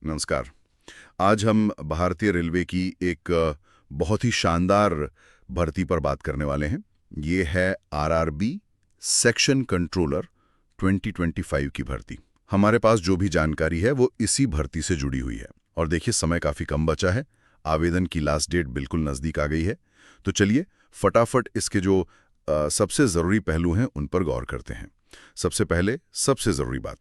नमस्कार। आज हम भारतीय रेलवे की एक बहुत ही शानदार भर्ती पर बात करने वाले हैं। ये है आरआरबी सेक्शन कंट्रोलर 2025 की भर्ती। हमारे पास जो भी जानकारी है वो इसी भर्ती से जुड़ी हुई है। और देखिए, समय काफ़ी कम बचा है, आवेदन की लास्ट डेट बिल्कुल नज़दीक आ गई है। तो चलिए फटाफट इसके जो सबसे ज़रूरी पहलू हैं उन पर गौर करते हैं। सबसे पहले सबसे ज़रूरी बात,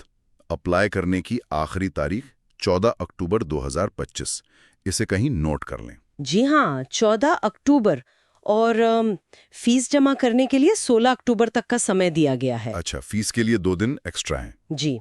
अप्लाई करने की आखिरी तारीख 14 अक्टूबर 2025। इसे कहीं नोट कर लें। जी हाँ, 14 अक्टूबर। और फीस जमा करने के लिए 16 अक्टूबर तक का समय दिया गया है। अच्छा, फीस के लिए 2 दिन एक्स्ट्रा हैं। जी।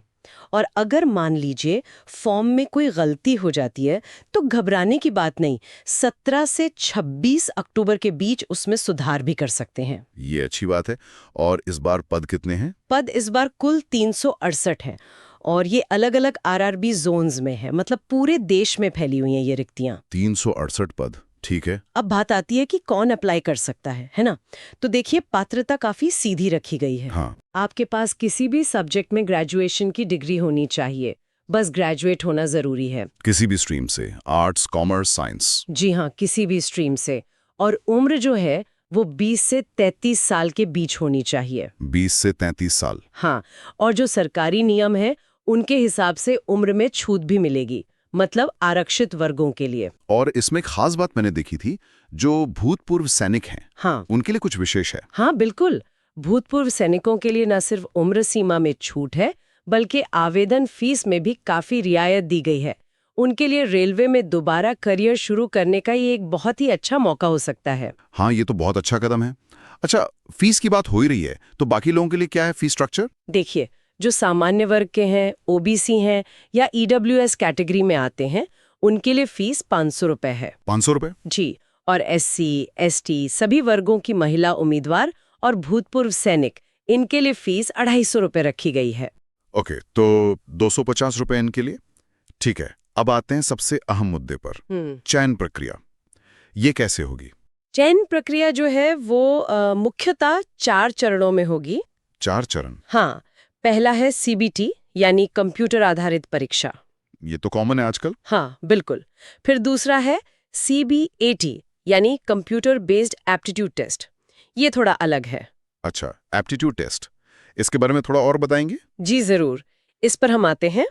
और अगर मान लीजिए फॉर्म में कोई गलती हो जाती है तो घबराने की बात नहीं, 17 से 26 अक्टूबर के बीच उसमें सुधार भी कर सकते हैं। ये अच्छी बात है। और इस बार पद कितने हैं? पद इस बार कुल 368 हैं और ये अलग अलग आरआरबी जोन्स में है, मतलब पूरे देश में फैली हुई हैं ये रिक्तियां। 368 पद, ठीक है। अब बात आती है कि कौन अप्लाई कर सकता है ना? तो देखिए, पात्रता काफी सीधी रखी गई है। हाँ। आपके पास किसी भी सब्जेक्ट में ग्रेजुएशन की डिग्री होनी चाहिए, बस ग्रेजुएट होना जरूरी है। किसी भी स्ट्रीम से, आर्ट्स, कॉमर्स, साइंस? जी हाँ, किसी भी स्ट्रीम से। और उम्र जो है वो 20 से 33 साल के बीच होनी चाहिए। 20 से 33 साल। हाँ, और जो सरकारी नियम है उनके हिसाब से उम्र में छूट भी मिलेगी, मतलब आरक्षित वर्गों के लिए। और इसमें एक खास बात मैंने देखी थी, जो भूतपूर्व सैनिक हैं, हाँ उनके लिए कुछ विशेष है। हाँ बिल्कुल। भूतपूर्व सैनिकों के लिए न सिर्फ उम्र सीमा में छूट है, बल्कि आवेदन फीस में भी काफी रियायत दी गई है। उनके लिए रेलवे में दोबारा करियर शुरू करने का ये एक बहुत ही अच्छा मौका हो सकता है। हाँ, ये तो बहुत अच्छा कदम है। अच्छा, फीस की बात हो ही रही है, तो बाकी लोगों के लिए क्या है फीस स्ट्रक्चर? देखिए, जो सामान्य वर्ग के हैं, ओबीसी हैं या ईडब्ल्यूएस कैटेगरी में आते हैं, उनके लिए फीस 500 रुपए है। 500 रुपए? जी। और एससी, एसटी, सभी वर्गों की महिला उम्मीदवार और भूतपूर्व सैनिक, इनके लिए फीस 250 रुपए रखी गई है। ओके, तो 250 रुपए इनके लिए। ठीक है, अब आते हैं सबसे अहम मुद्दे पर, चयन प्रक्रिया। ये कैसे होगी? चयन प्रक्रिया जो है वो मुख्यतः 4 चरणों में होगी। 4 चरण? हाँ, पहला है सीबीटी यानी कंप्यूटर आधारित परीक्षा। ये तो कॉमन है आजकल। हाँ बिल्कुल। फिर दूसरा है सीबीएटी यानी कंप्यूटर बेस्ड एप्टीट्यूड टेस्ट। ये थोड़ा अलग है। अच्छा, एप्टीट्यूड टेस्ट, इसके बारे में थोड़ा और बताएंगे? जी जरूर, इस पर हम आते हैं।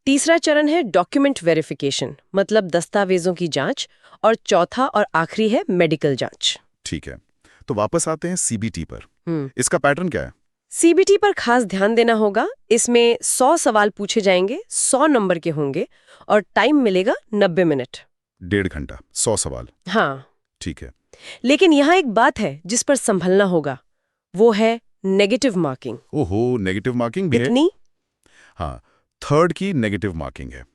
तीसरा चरण है डॉक्यूमेंट वेरिफिकेशन, मतलब दस्तावेजों की जांच। और चौथा और आखिरी है मेडिकल जांच। ठीक है, तो वापस आते हैं सीबीटी पर। इसका पैटर्न क्या है? सीबीटी पर खास ध्यान देना होगा। इसमें 100 सवाल पूछे जाएंगे, 100 नंबर के होंगे और टाइम मिलेगा 90 मिनट। 1.5 घंटा, 100 सवाल। हाँ, ठीक है। लेकिन यहाँ एक बात है जिस पर संभलना होगा, वो है नेगेटिव मार्किंग। ओहो, नेगेटिव मार्किंग भी है? कितनी? हाँ, 3rd की नेगेटिव मार्किंग है।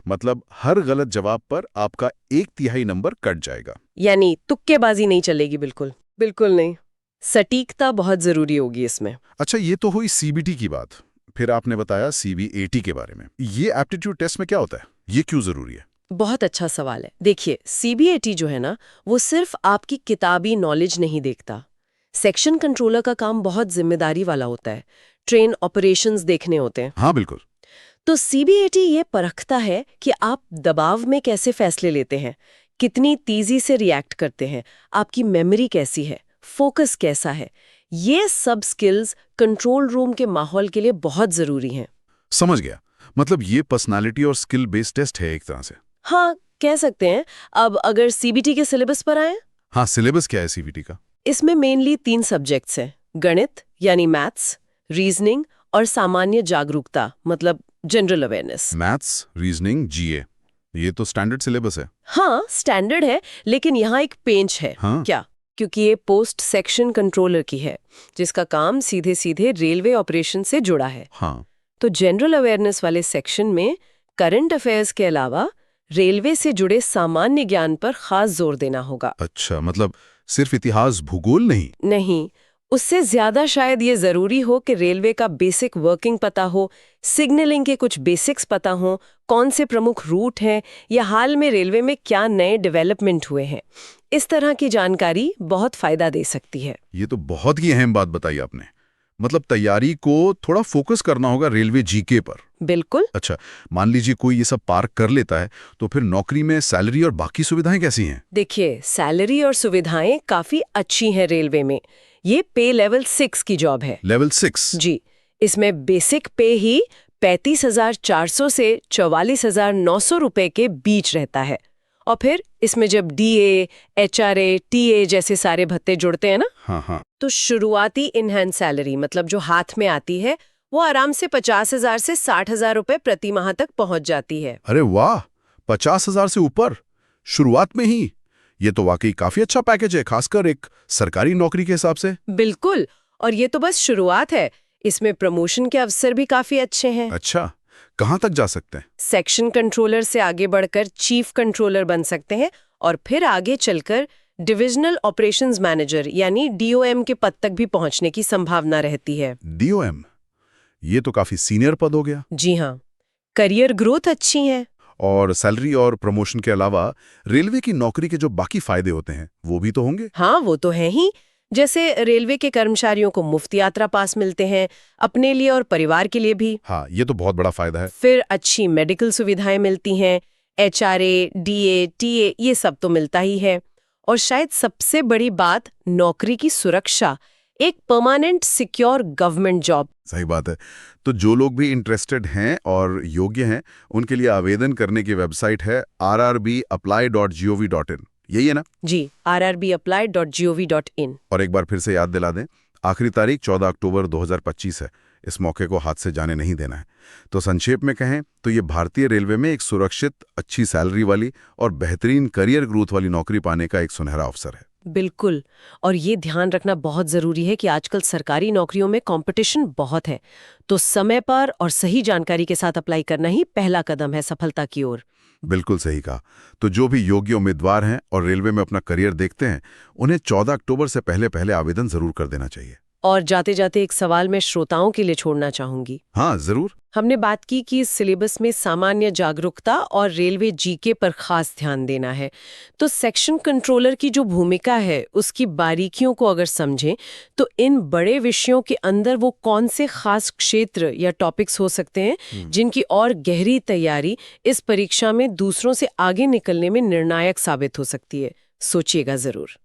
मतलब हर गलत जवाब पर आपका 1/3 नंबर कट जाएगा। यानी तुक्केबाजी नहीं चलेगी, बिल्कुल बिल्कुल नहीं। सटीकता बहुत जरूरी होगी इसमें। अच्छा, ये तो हुई सीबीटी की बात। फिर आपने बताया सीबीएटी के बारे में। ये एप्टीट्यूड टेस्ट में क्या होता है? ये क्यों जरूरी है? बहुत अच्छा सवाल है। देखिए, सीबीएटी जो है ना, वो सिर्फ आपकी किताबी नॉलेज नहीं देखता। सेक्शन कंट्रोलर का काम बहुत जिम्मेदारी वाला होता है। ट्रेन ऑपरेशंस देखने होते हैं। हाँ बिल्कुल। तो सीबीएटी ये परखता है कि आप दबाव में कैसे फैसले लेते हैं, कितनी तेजी से रिएक्ट करते हैं, आपकी मेमोरी कैसी है, फोकस कैसा है। ये सब स्किल्स कंट्रोल रूम के माहौल के लिए बहुत जरूरी हैं। समझ गया। मतलब ये पर्सनालिटी और स्किल बेस्ड टेस्ट है एक तरह से। हाँ, कह सकते हैं। अब अगर सीबीटी के सिलेबस पर आए, हाँ, सिलेबस क्या है सीबीटी का? इसमें मेनली 3 सब्जेक्ट्स हैं। गणित यानी मैथ्स, रीजनिंग और सामान्य जागरूकता, मतलब जनरल अवेयरनेस। मैथ्स, रीजनिंग, जीए, ये तो स्टैंडर्ड सिलेबस है। हाँ, स्टैंडर्ड है, लेकिन यहाँ एक पेंच है। हाँ? क्या? क्योंकि ये पोस्ट सेक्शन कंट्रोलर की है, जिसका काम सीधे सीधे रेलवे ऑपरेशन से जुड़ा है। हाँ। तो जनरल अवेयरनेस वाले सेक्शन में करंट अफेयर्स के अलावा रेलवे से जुड़े सामान्य ज्ञान पर खास जोर देना होगा। अच्छा, मतलब सिर्फ इतिहास, भूगोल नहीं? नहीं, उससे ज्यादा शायद ये जरूरी हो कि रेलवे का बेसिक वर्किंग पता हो, सिग्नलिंग के कुछ बेसिक्स पता हो, कौन से प्रमुख रूट हैं या हाल में रेलवे में क्या नए डेवलपमेंट हुए हैं। इस तरह की जानकारी बहुत फायदा दे सकती है। ये तो बहुत ही अहम बात बताई आपने। मतलब तैयारी को थोड़ा फोकस करना होगा रेलवे जीके पर। बिल्कुल। अच्छा, मान लीजिए कोई ये सब पार कर लेता है, तो फिर नौकरी में सैलरी और बाकी सुविधाएं कैसी हैं? देखिए, सैलरी और सुविधाएं काफी अच्छी हैं रेलवे में। ये पे लेवल 6 की जॉब है। लेवल 6? जी, इसमें बेसिक पे ही 35,400 से 44,900 रुपए के बीच रहता है। और फिर इसमें जब डीए, एचआरए, टीए जैसे सारे भत्ते जुड़ते हैं ना, हाँ। तो शुरुआती इनहैंड सैलरी मतलब जो हाथ में आती है वो आराम से 50,000 से 60,000 रुपए प्रति माह तक पहुंच जाती है। अरे वाह, 50,000 से ऊपर शुरुआत में ही! ये तो वाकई काफी अच्छा पैकेज है, खासकर एक सरकारी नौकरी के हिसाब से। बिल्कुल, और ये तो बस शुरुआत है। इसमें प्रमोशन के अवसर भी काफी अच्छे हैं। अच्छा, कहाँ तक जा सकते हैं? सेक्शन कंट्रोलर से आगे बढ़कर चीफ कंट्रोलर बन सकते हैं और फिर आगे चलकर डिविजनल ऑपरेशंस मैनेजर यानी डीओएम के पद तक भी पहुंचने की संभावना रहती है। डीओएम? ये तो काफी सीनियर पद हो गया। जी हाँ, करियर ग्रोथ अच्छी है। और सैलरी और प्रमोशन के अलावा रेलवे की नौकरी के जो बाकी फायदे होते हैं वो भी तो होंगे। हाँ, वो तो है ही। जैसे रेलवे के कर्मचारियों को मुफ्त यात्रा पास मिलते हैं, अपने लिए और परिवार के लिए भी। हाँ, ये तो बहुत बड़ा फायदा है। फिर अच्छी मेडिकल सुविधाएं मिलती हैं, एचआरए, डीए, टीए ये सब तो मिलता ही है। और शायद सबसे बड़ी बात, नौकरी की सुरक्षा, एक परमानेंट सिक्योर गवर्नमेंट जॉब। सही बात है। तो जो लोग भी इंटरेस्टेड हैं और योग्य हैं, उनके लिए आवेदन करने की वेबसाइट है rrbapply.gov.in, यही है ना? जी, rrbapply.gov.in। और एक बार फिर से याद दिला दें, आखिरी तारीख 14 अक्टूबर 2025 है। इस मौके को हाथ से जाने नहीं देना है। तो संक्षेप में कहें तो ये भारतीय रेलवे में एक सुरक्षित, अच्छी सैलरी वाली और बेहतरीन करियर ग्रोथ वाली नौकरी पाने का एक सुनहरा अवसर है। बिल्कुल, और ये ध्यान रखना बहुत जरूरी है कि आजकल सरकारी नौकरियों में कंपटीशन बहुत है, तो समय पर और सही जानकारी के साथ अप्लाई करना ही पहला कदम है सफलता की ओर। बिल्कुल सही कहा। तो जो भी योग्य उम्मीदवार हैं और रेलवे में अपना करियर देखते हैं, उन्हें 14 अक्टूबर से पहले आवेदन जरूर कर देना चाहिए। और जाते जाते एक सवाल मैं श्रोताओं के लिए छोड़ना चाहूंगी। हाँ, जरूर। हमने बात की कि इस सिलेबस में सामान्य जागरूकता और रेलवे जीके पर खास ध्यान देना है। तो सेक्शन कंट्रोलर की जो भूमिका है उसकी बारीकियों को अगर समझें तो इन बड़े विषयों के अंदर वो कौन से खास क्षेत्र या टॉपिक्स हो सकते हैं जिनकी और गहरी तैयारी इस परीक्षा में दूसरों से आगे निकलने में निर्णायक साबित हो सकती है। सोचिएगा जरूर।